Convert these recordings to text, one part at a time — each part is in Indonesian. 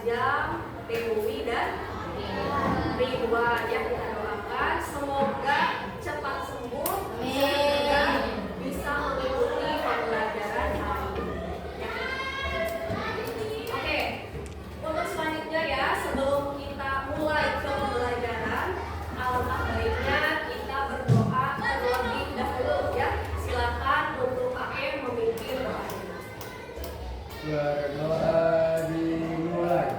panjang, Dewi dan Ridwan. Ya, kita doakan semoga cepat sembuh sehingga bisa mengikuti pembelajaran hari ini. Ya. Oke, untuk selanjutnya ya, sebelum kita mulai ke pembelajaran, alangkah baiknya kita berdoa terlebih dahulu ya. Silakan untuk kakek memimpin doa. Berdoa dimulai.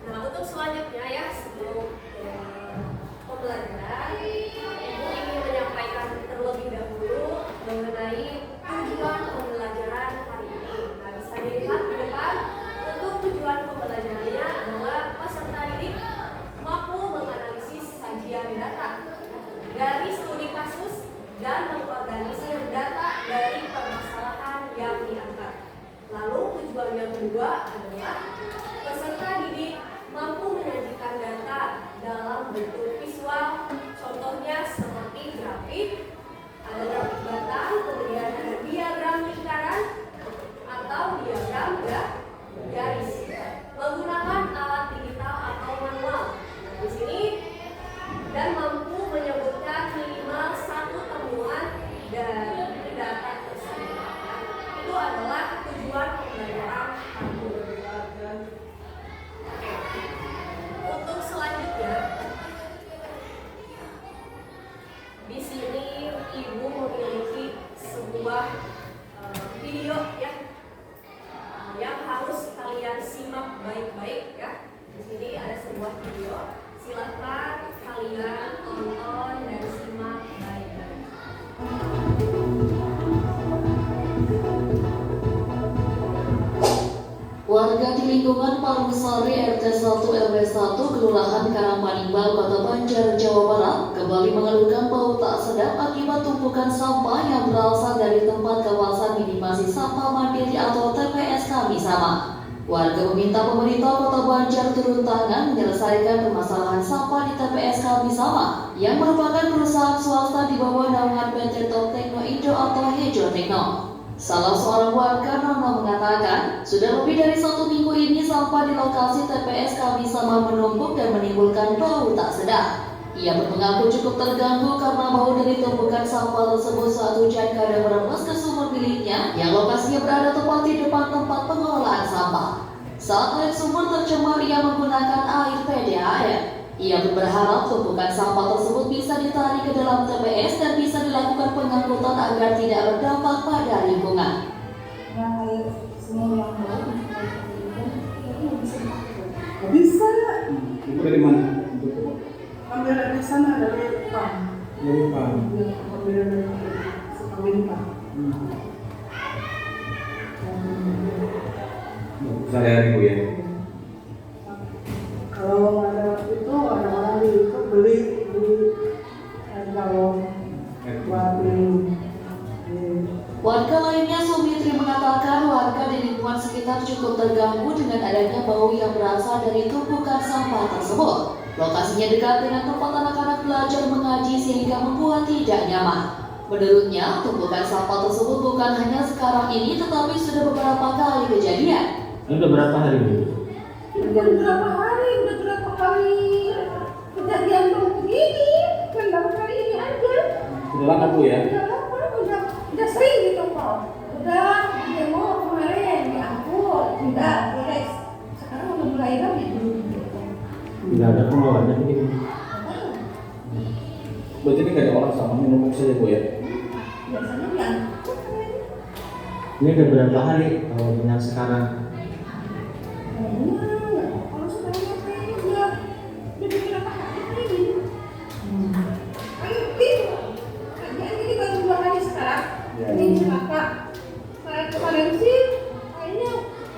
Nah, untuk selanjutnya ya, sebelum pembelajaran, Ibu ingin menyampaikan terlebih dahulu mengenai tujuan pembelajaran hari ini. Nah, bisa dilihat di depan, untuk tujuan pembelajarannya adalah peserta didik mampu menganalisis sajian data dari studi kasus dan mengorganisir data dari permasalahan yang diangkat. Lalu tujuan yang kedua adalah peserta didik mampu menyajikan data dalam bentuk visual, contohnya seperti grafik, ada grafik batang, kemudian ada diagram lingkaran atau diagram garis, menggunakan alat digital atau manual. Di sini dan mampu menyebutkan minimal satu temuan dari data tersebut. Itu adalah tujuan pembelajaran hari ini. Untuk selanjutnya, di sini Ibu memiliki sebuah video ya, yang harus kalian simak baik-baik ya. Di sini ada sebuah video, silakan kalian tonton dan simak baik-baik. Warga di lingkungan Parungsari RT 1 RW 1 Kelurahan Karangpanimba, Kota Banjar, Jawa Barat kembali mengeluhkan bau tak sedap akibat tumpukan sampah yang berasal dari tempat kawasan minimasi sampah mandiri atau TPS Kamisama. Warga meminta pemerintah Kota Banjar turun tangan menyelesaikan permasalahan sampah di TPS Kamisama yang merupakan perusahaan swasta di bawah naungan PT Top Tekno Indo atau Hejo Tekno. Salah seorang warga Nono mengatakan, sudah lebih dari 1 minggu ini sampah di lokasi TPS Kamisama menumpuk dan menimbulkan bau tak sedap. Ia pun mengaku cukup terganggu karena bau dari tumpukan sampah tersebut saat hujan kadang merembes ke sumur miliknya yang lokasinya berada tepat di depan tempat pengelolaan sampah. Saat air sumur tercemar, ia menggunakan air PDAM. Ia pun berharap tumpukan sampah tersebut bisa ditarik ke dalam TPS dan bisa dilakukan pengangkutan agar tidak berdampak pada lingkungan. Yang air semua yang bau itu bisa dipakai. Bisa. Ibu dari mana? Ambil dari sana, dari PAM. Dari PAM. Ambil dari Sukawinta. Sehari-hari Bu ya? Kalau ada itu ada orang itu beli air galon buat minum. Warga lainnya Sumitri mengatakan warga di lingkungan sekitar cukup terganggu dengan adanya bau yang berasal dari tumpukan sampah tersebut. Lokasinya dekat dengan tempat anak-anak belajar mengaji sehingga membuat tidak nyaman. Menurutnya, tumpukan sampah tersebut bukan hanya sekarang ini tetapi sudah beberapa kali kejadian. Ini udah berapa hari Bu? Udah berapa kali kejadian begini, kan baru kali ini aja. Sudah lama Bu ya? Udah lama, udah sering gitu kok. Udah demo kemarin diangkut, udah beres. Sekarang udah mulai rame. Tidak ada pengelolaan ini. Berarti ini nggak ada orang sama menumpuk saja Bu ya? Biasanya diangkut. Ini udah berapa hari yang sekarang? Kalau sekarang kayaknya udah beberapa hari ini. Ayo, Pin. Kerjaan ini baru 2 hari sekarang. Ini celaka. Kemarin sih, kayaknya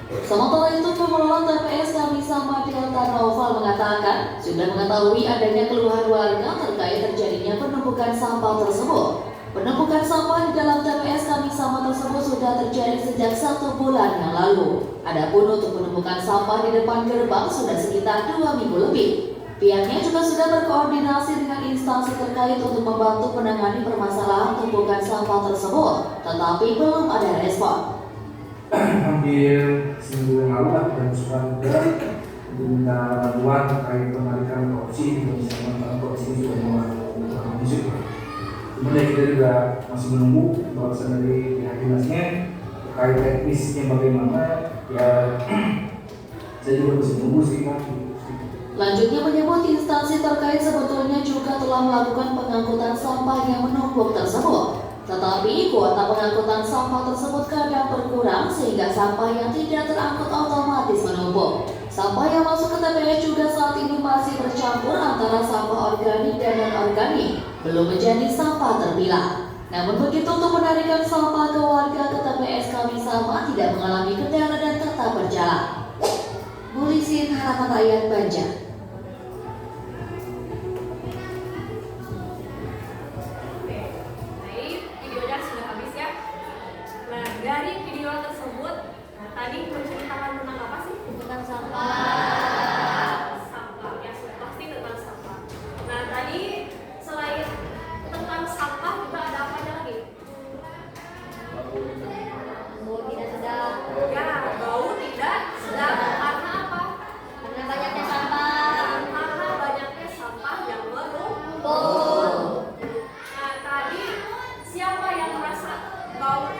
Sementara itu, pengelola TPS Kami Sampah Delta Noval mengatakan sudah mengetahui adanya keluhan warga terkait terjadinya penumpukan sampah tersebut. Penumpukan sampah di dalam TPS Kami Sampah tersebut sudah terjadi sejak 1 bulan yang lalu. Adapun untuk penumpukan sampah di depan gerbang sudah sekitar 2 minggu lebih. Pihaknya juga sudah berkoordinasi dengan instansi terkait untuk membantu menangani permasalahan tumpukan sampah tersebut, tetapi belum ada respon. Hampir seminggu yang lalu lah dan surat diminta bantuan terkait penarikan korupsi, misalnya korupsi sudah mulai masuk. Kemudian kita juga masih menunggu balasan dari pihak dinasnya terkait teknisnya bagaimana. Ya, saya juga masih menunggu sih Pak. Lanjutnya menyebut instansi terkait sebetulnya juga telah melakukan pengangkutan sampah yang menumpuk tersebut. Tetapi kuota pengangkutan sampah tersebut kadang berkurang sehingga sampah yang tidak terangkut otomatis menumpuk. Sampah yang masuk ke TPS juga saat ini masih bercampur antara sampah organik dan non-organik, belum menjadi sampah terpilah. Namun begitu untuk menarikan sampah ke warga ke TPS Kami Sampah tidak mengalami kendala dan tetap berjalan. Bulisin Harapan Rakyat Banjar. Dari video tersebut, tadi menceritakan tentang apa sih? Tentang sampah. Sampah, ya sudah pasti tentang sampah. Nah tadi selain tentang sampah juga ada apa lagi? Bau tidak sedap. Ya, bau tidak sedap karena apa? Karena banyaknya sampah. Karena banyaknya sampah yang menumpuk. Nah tadi siapa yang merasa bau?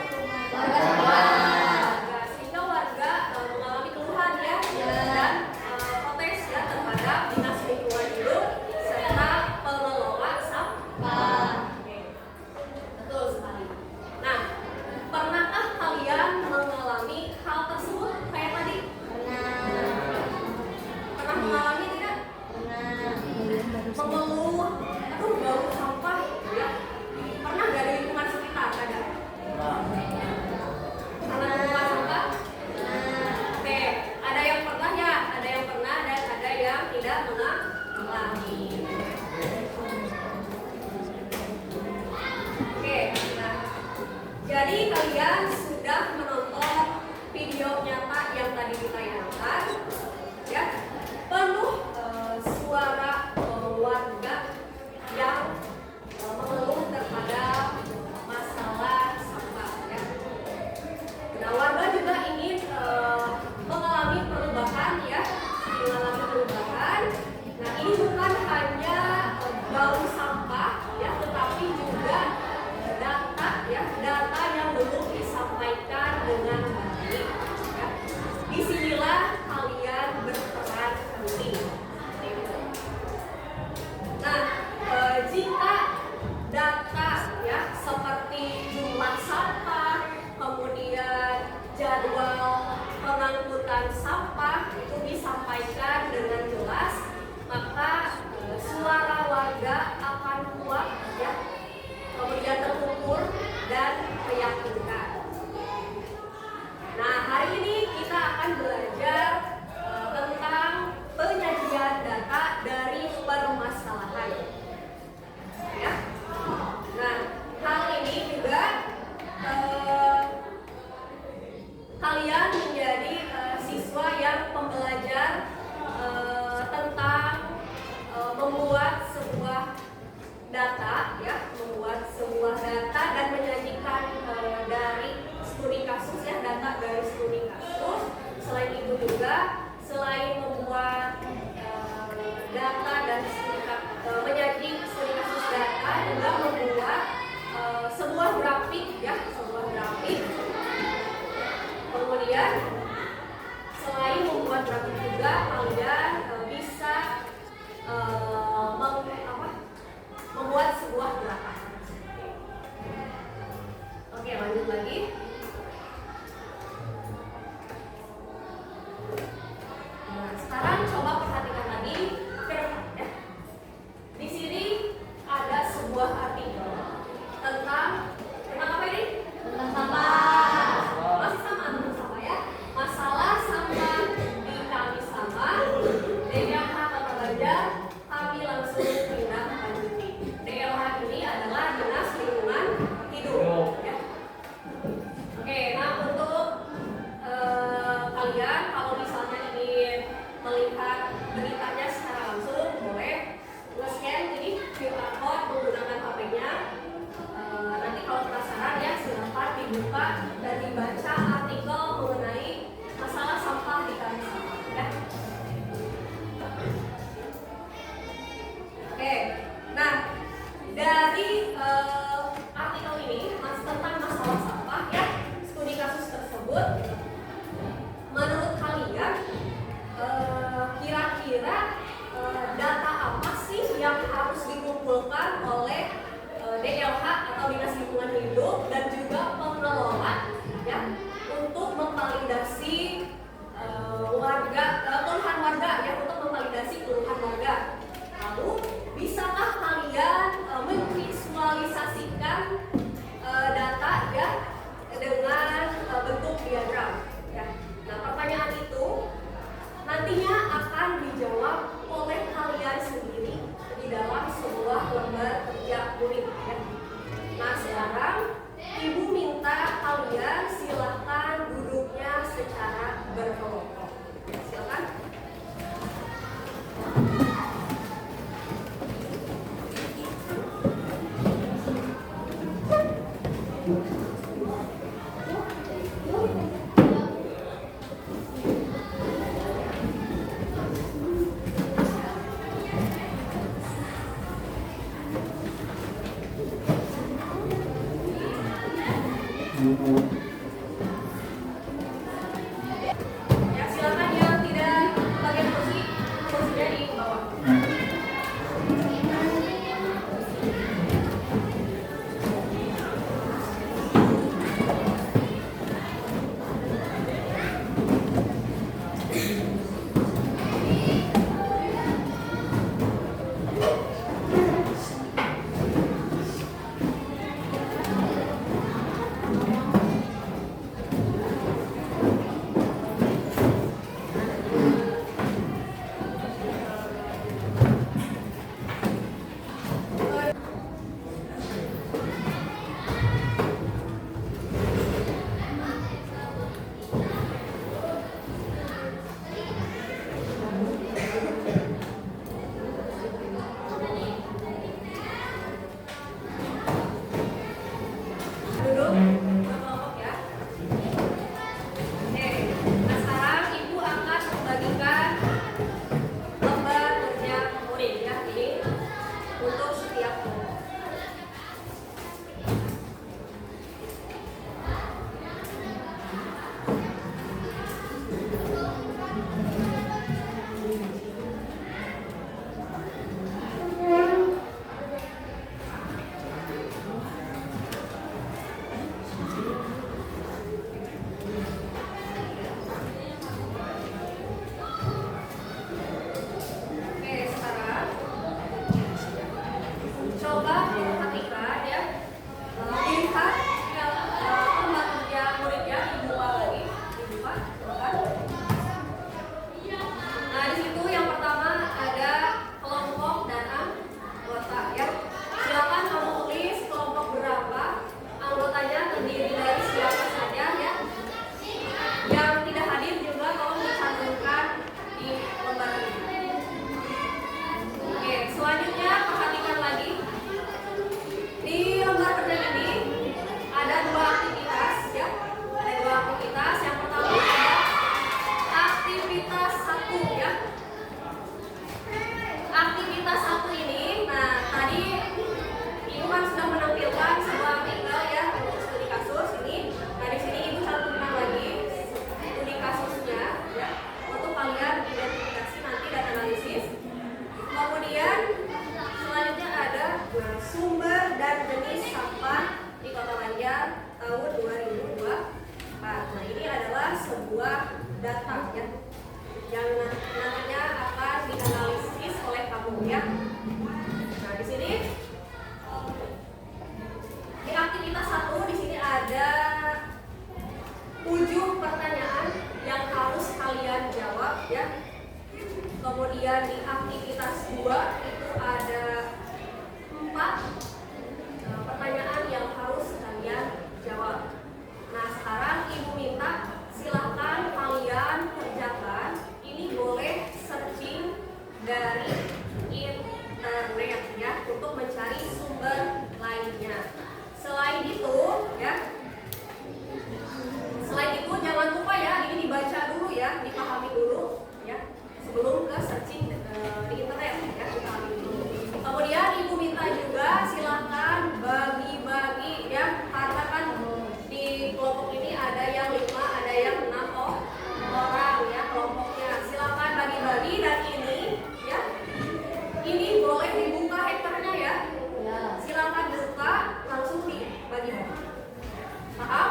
Warga, sehingga warga mengalami keluhan ya, dan protes ya terhadap dinas lingkungan hidup serta pengelola sampah. Oke. Betul sekali. Nah, pernahkah kalian mengalami hal tersebut kayak tadi? Pernah mengalami tidak? Mengeluh, aduh bau sampah, ya. Pernah nggak di lingkungan sekitar ada? Oke, ada yang pernah ya, ada yang pernah dan ada yang tidak mengalami. Oke, nah, jadi kalian sudah menonton video nyata yang tadi ditayangkan, ya, penuh suara warga yang mengeluh terhadap masalah sampah, ya. Nah, warga juga ingin mengalami perubahan ya, mengalami perubahan. Nah, ini bukan hanya bau sampah ya, tetapi juga data ya, data yang belum disampaikan dengan baik. Ya. Disinilah kalian berperan penting. Nah, jika data ya seperti jumlah sampah, kemudian jadwal pengangkutan sampah itu disampaikan dengan jelas, maka suara warga akan kuat ya, kemudian terukur dan meyakinkan. Nah, hari ini kita akan belajar tentang penyajian data dari permasalahan. Ya. Nah, hal ini juga kalian menjadi siswa yang pembelajar tentang membuat sebuah data, ya, membuat sebuah data dan menyajikan dari studi kasus ya, data dari studi kasus. Selain lanjut lagi. Nah, sekarang coba perhatikan lagi ke depan ya. Di sini ada sebuah artikel tentang apa ini? Tentang sampah. Masih sama tentang sampah ya. Masalah sampah di kami sama. DLH Kota Banjar kami langsung tindak lanjuti. DLH ini adalah Dinas Lingkungan Hidup. Ya. Oke, nah untuk kalian kalau misalnya ingin melihat beritanya secara langsung boleh nge-scan ini QR code menggunakan HP-nya. Nanti kalau penasaran ya silakan dibuka dan dibaca artikel mengenai masalah sampah di kami sama ya. Oke, nah dari artikel ini tentang masalah sampah ya, studi kasus tersebut, menurut kalian kira-kira data apa sih yang harus dikumpulkan oleh DLH atau Dinas Lingkungan Hidup dan juga pengelola ya untuk memvalidasi keluhan warga ya, untuk memvalidasi keluhan warga. Lalu bisakah kalian memvisualisasikan data ya dengan bentuk diagram ya. Nah, pertanyaan itu nantinya akan dijawab oleh kalian sendiri di dalam sebuah lembar kerja unik ya. Nah, sekarang Ibu minta kalian silahkan duduknya secara berkelompok. Silakan. Ya, silakan yang tidak bagian kursinya di bawah. ya. Kemudian di aktivitas 2 itu ada 4 pertanyaan yang harus kalian jawab. Nah, sekarang Ibu minta silahkan kalian kerjakan. Ini boleh searching dari internet ya untuk mencari sumber lainnya. Selain itu ya, jangan lupa ya, ini dibaca dulu ya, dipahami dulu ya sebelum ke searching di internet ya, dipahami dulu. Kemudian Ibu minta juga silahkan bagi-bagi ya, karena kan di kelompok ini ada yang 5, ada yang 6 orang ya kelompoknya. Silahkan bagi-bagi dan ini boleh dibuka hackernya ya. Silahkan buka langsung dibagi-bagi. Paham?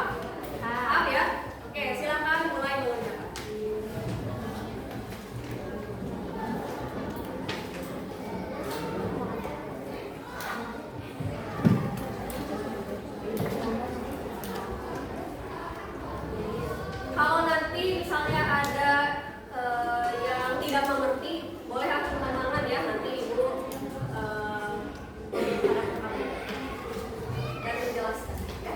Paham ya? Oke, silahkan mulai mengerjakan. Kalau nanti misalnya ada yang tidak mengerti, boleh angkat tangan ya, nanti Ibu dan menjelaskan ya.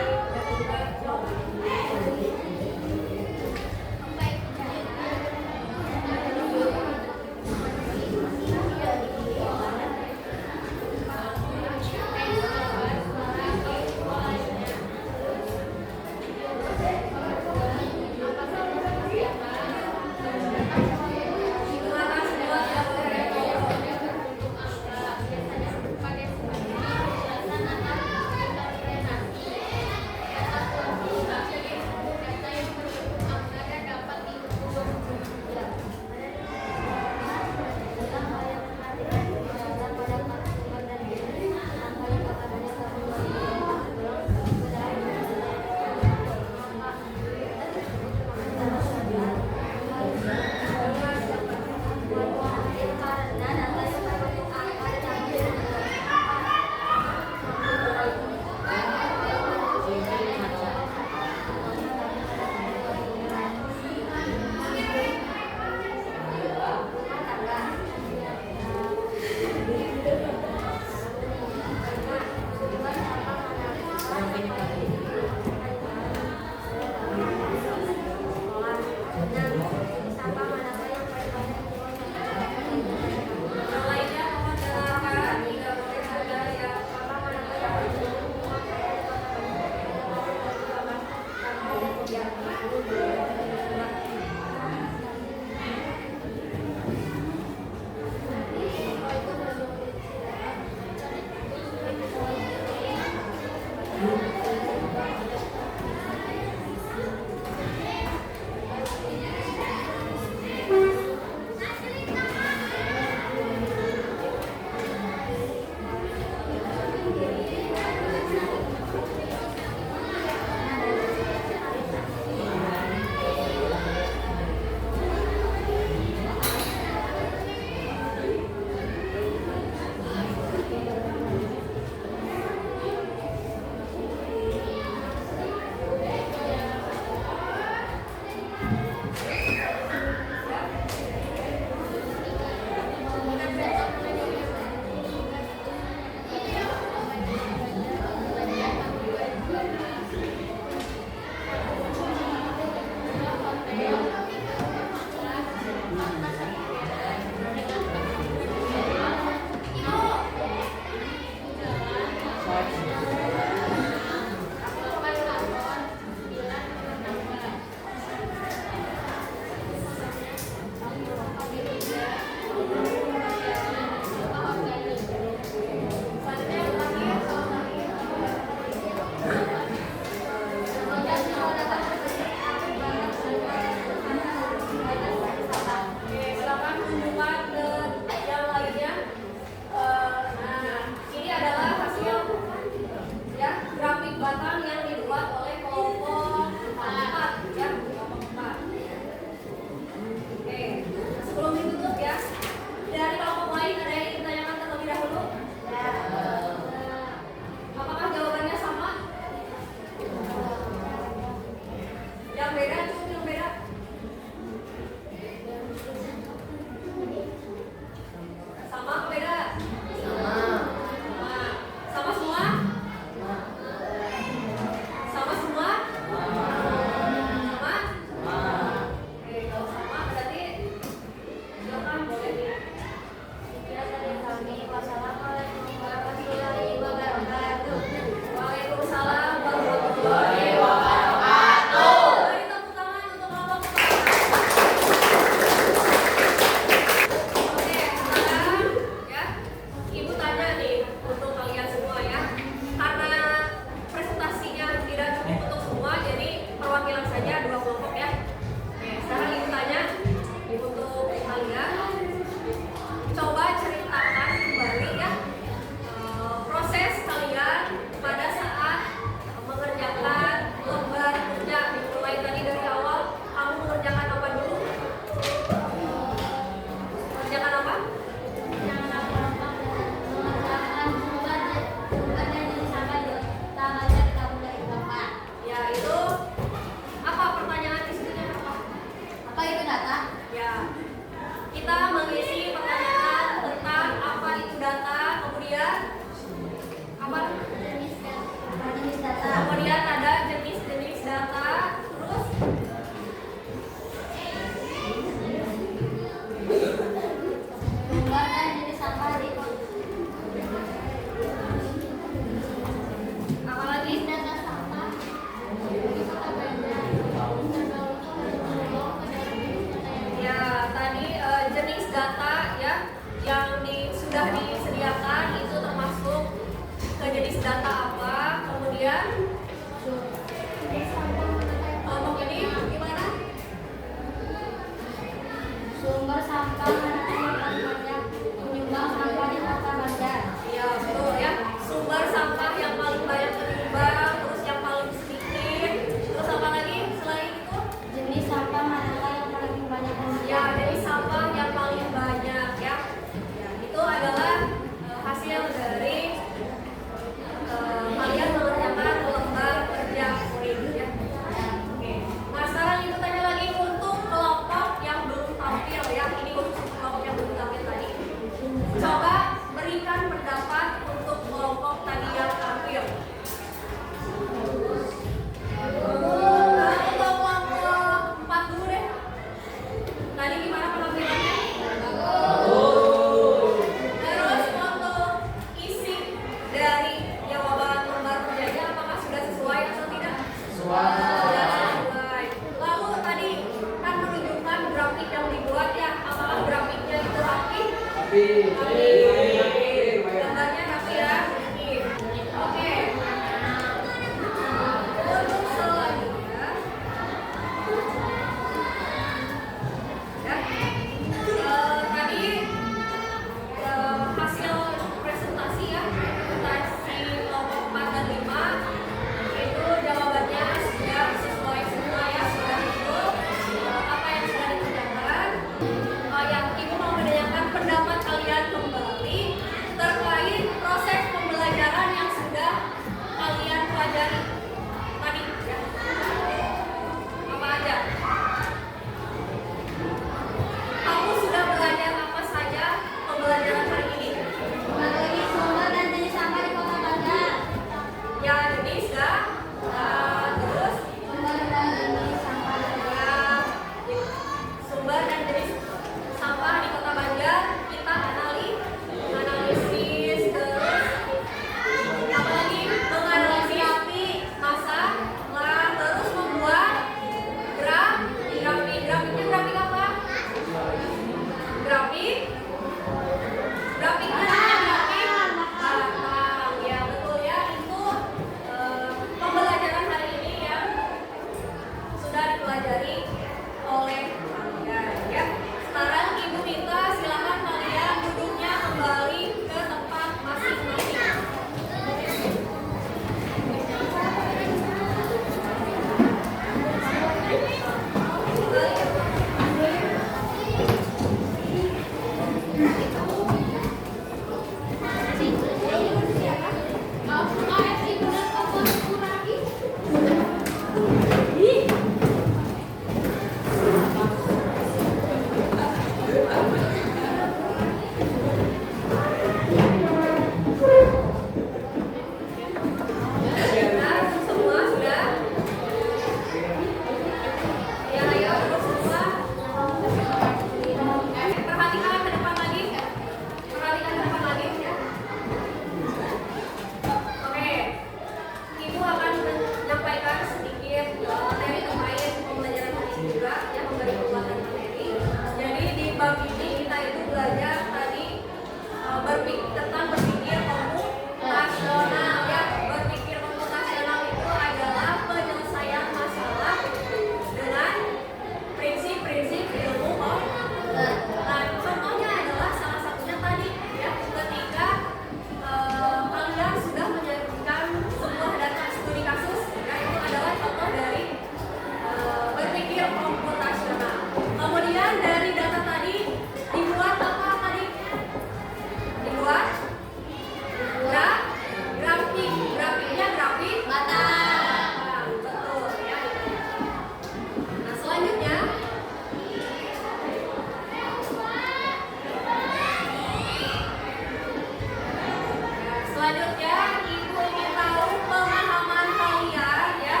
Selanjutnya, Ibu ingin tahu pemahaman kalian ya,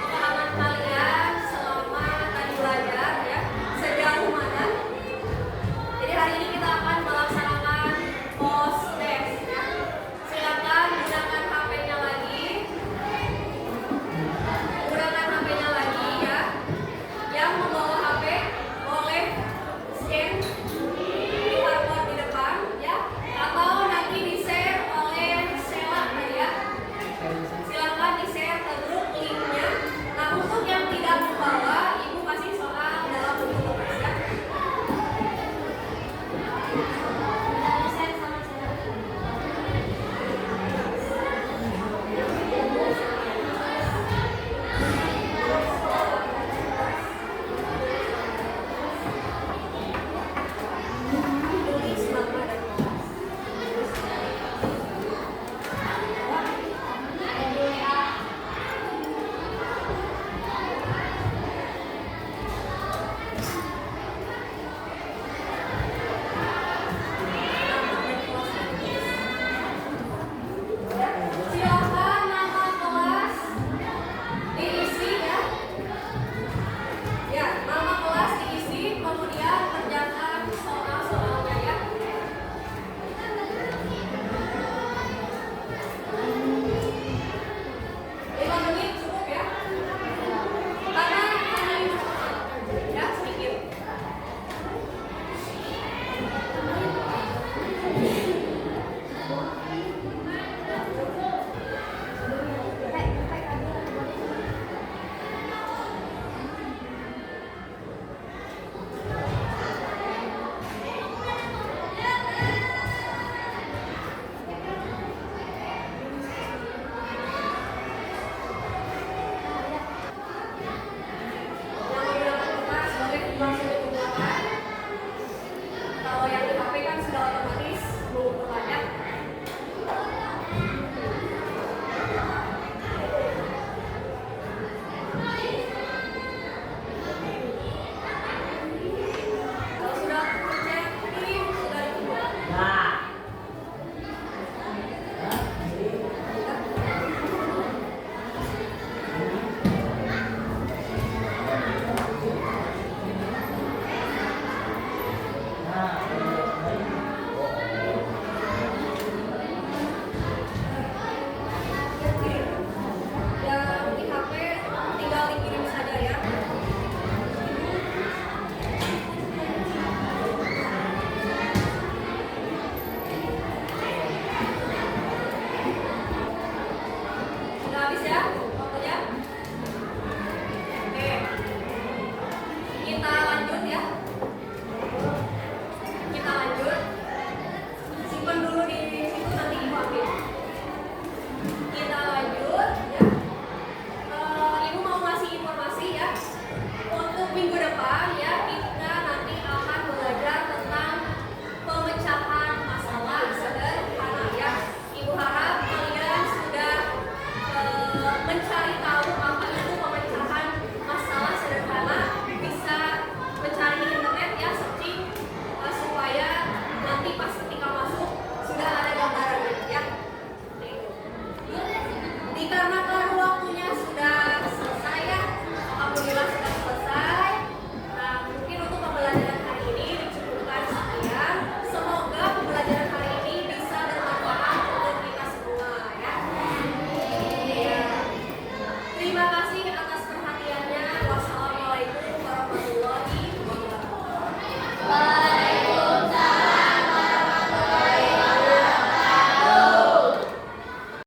pemahaman kalian selama tadi belajar ya, sejauh mana. Jadi hari ini kita akan melaksanakan post test ya. Silakan gunakan HP-nya lagi. Gunakan HP-nya lagi ya. Yang membawa HP boleh scan QR code di depan ya, atau nanti di-share oleh Sheila tadi ya. Silakan di-share ke grup linknya. Nah, untuk yang tidak membawa, Ibu kasih soal dalam bentuk tulis ya. Tulis nama dan silakan nama kelas diisi ya. Ya, nama kelas diisi, kemudian kerjakan soal-soalnya ya. 5 menit cukup ya. Karena hanya 5 soal ya, sedikit. Yang menggunakan kertas boleh langsung dikumpulkan. Kalau yang di HP kan sudah otomatis mengumpulkan ya. Kalau sudah kerja kirim sudah dikumpulkan. Yang di HP tinggal dikirim saja ya. Sudah habis ya?